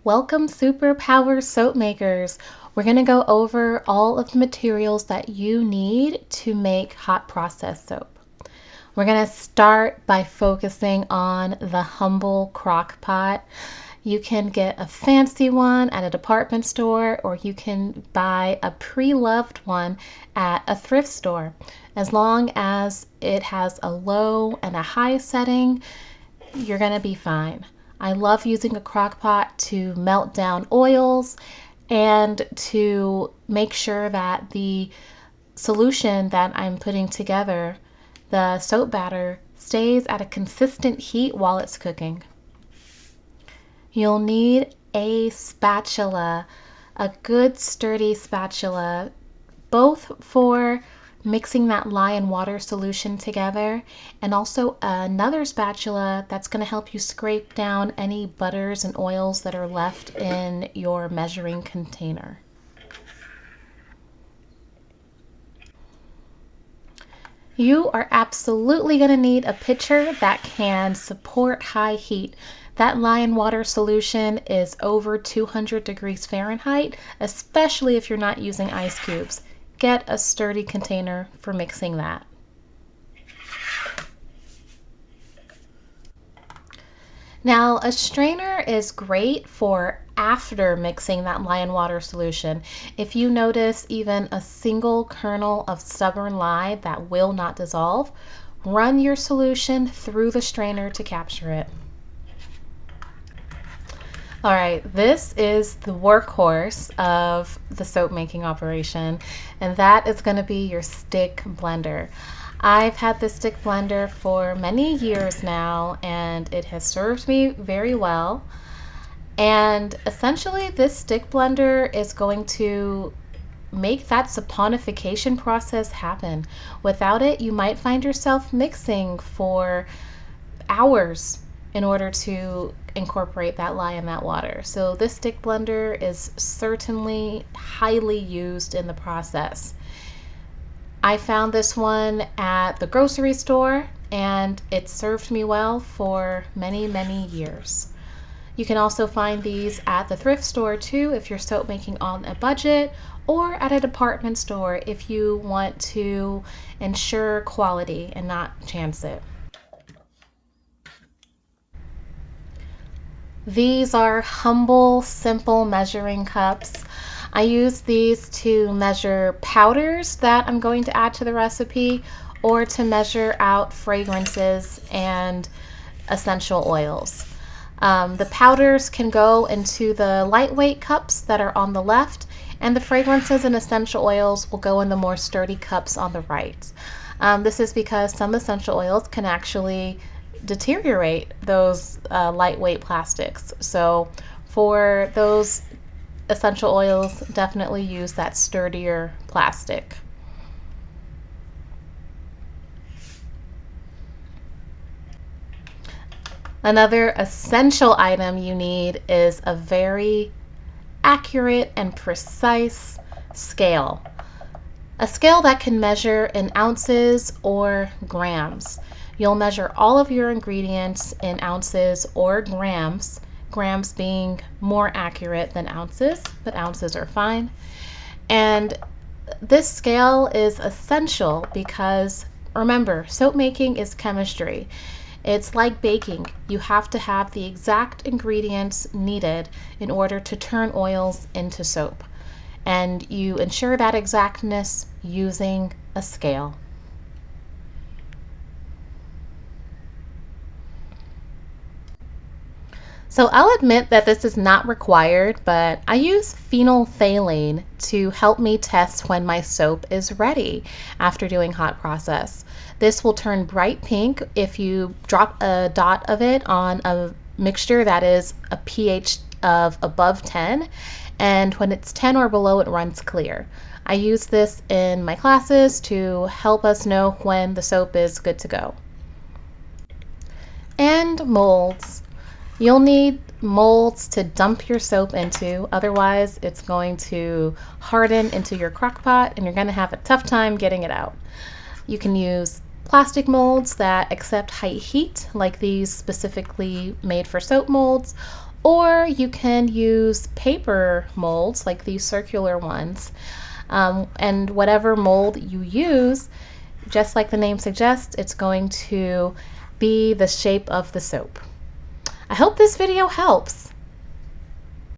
Welcome Superpower Soap Makers. We're going to go over all of the materials that you need to make hot process soap. We're going to start by focusing on the humble crock pot. You can get a fancy one at a department store, or you can buy a pre-loved one at a thrift store. As long as it has a low and a high setting, you're going to be fine. I love using a crock pot to melt down oils and to make sure that the solution that I'm putting together, the soap batter, stays at a consistent heat while it's cooking. You'll need a spatula, a good sturdy spatula, both for mixing that lye and water solution together, and also another spatula that's going to help you scrape down any butters and oils that are left in your measuring container. You are absolutely going to need a pitcher that can support high heat. That lye and water solution is over 200 degrees Fahrenheit, especially if you're not using ice cubes. Get a sturdy container for mixing that. Now, a strainer is great for after mixing that lye and water solution. If you notice even a single kernel of stubborn lye that will not dissolve, run your solution through the strainer to capture it. All right, this is the workhorse of the soap making operation, and that is going to be your stick blender. I've had this stick blender for many years now, and it has served me very well. And essentially, this stick blender is going to make that saponification process happen. Without it, you might find yourself mixing for hours in order to incorporate that lye in that water. So this stick blender is certainly highly used in the process. I found this one at the grocery store, and it served me well for many, many years. You can also find these at the thrift store too if you're soap making on a budget, or at a department store if you want to ensure quality and not chance it. These are humble, simple measuring cups. I use these to measure powders that I'm going to add to the recipe, or to measure out fragrances and essential oils. The powders can go into the lightweight cups that are on the left, and the fragrances and essential oils will go in the more sturdy cups on the right. This is because some essential oils can actually deteriorate those lightweight plastics. So for those essential oils, definitely use that sturdier plastic. Another essential item you need is a very accurate and precise scale. A scale that can measure in ounces or grams. You'll measure all of your ingredients in ounces or grams, grams being more accurate than ounces, but ounces are fine. And this scale is essential because, remember, soap making is chemistry. It's like baking. You have to have the exact ingredients needed in order to turn oils into soap. And you ensure that exactness using a scale. So I'll admit that this is not required, but I use phenolphthalein to help me test when my soap is ready after doing hot process. This will turn bright pink if you drop a dot of it on a mixture that is a pH of above 10, and when it's 10 or below, it runs clear. I use this in my classes to help us know when the soap is good to go. And molds. You'll need molds to dump your soap into, otherwise it's going to harden into your crock pot and you're going to have a tough time getting it out. You can use plastic molds that accept high heat, like these specifically made for soap molds, Or you can use paper molds like these circular ones. And whatever mold you use, just like the name suggests, it's going to be the shape of the soap. I hope this video helps.